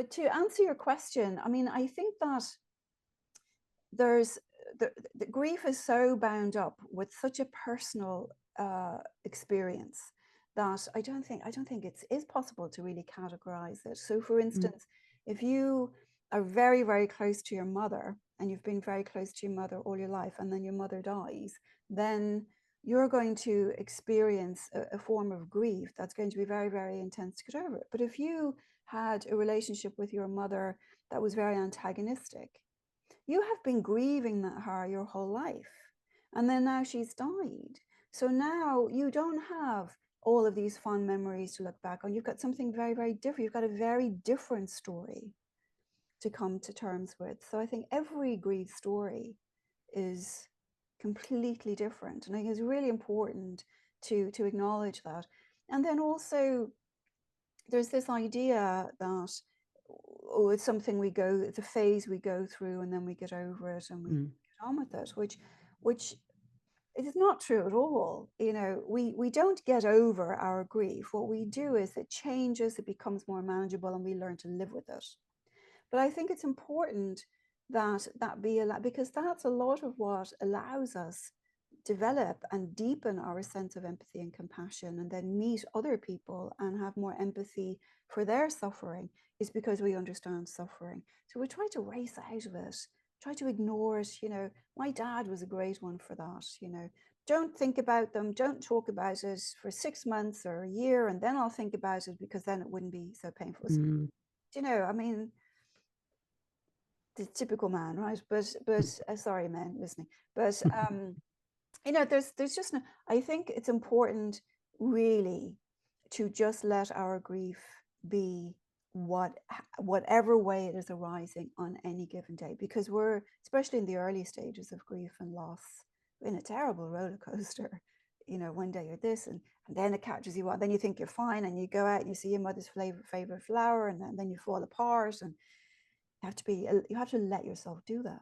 But to answer your question, I mean, I think that there's the grief is so bound up with such a personal experience that I don't think it is possible to really categorize it. So, for instance, if you are very, very close to your mother and you've been very close to your mother all your life, and then your mother dies, then you're going to experience a form of grief that's going to be very, very intense to get over it. But if you had a relationship with your mother that was very antagonistic, you have been grieving her your whole life, and then now she's died. So now you don't have all of these fond memories to look back on. You've got something very, very different. You've got a very different story to come to terms with. So I think every grief story is completely different, and I think it's really important to acknowledge that. And then also there's this idea that, oh, it's something it's a phase we go through and then we get over it and we get on with it, which it is not true at all. You know, we don't get over our grief. What we do is it changes, it becomes more manageable, and we learn to live with it. But I think it's important that be allowed, because that's a lot of what allows us develop and deepen our sense of empathy and compassion, and then meet other people and have more empathy for their suffering, is because we understand suffering. So we try to race out of it, try to ignore it. You know, my dad was a great one for that. You know, don't think about them, don't talk about it for 6 months or a year, and then I'll think about it, because then it wouldn't be so painful. You know, I mean, the typical man, right? But sorry, men listening, but you know, there's just no, I think it's important really to just let our grief be whatever way it is arising on any given day, because we're, especially in the early stages of grief and loss, in a terrible roller coaster. You know, one day you're this, and then it catches you up, then you think you're fine, and you go out and you see your mother's favorite flower, and then you fall apart, and you have to let yourself do that.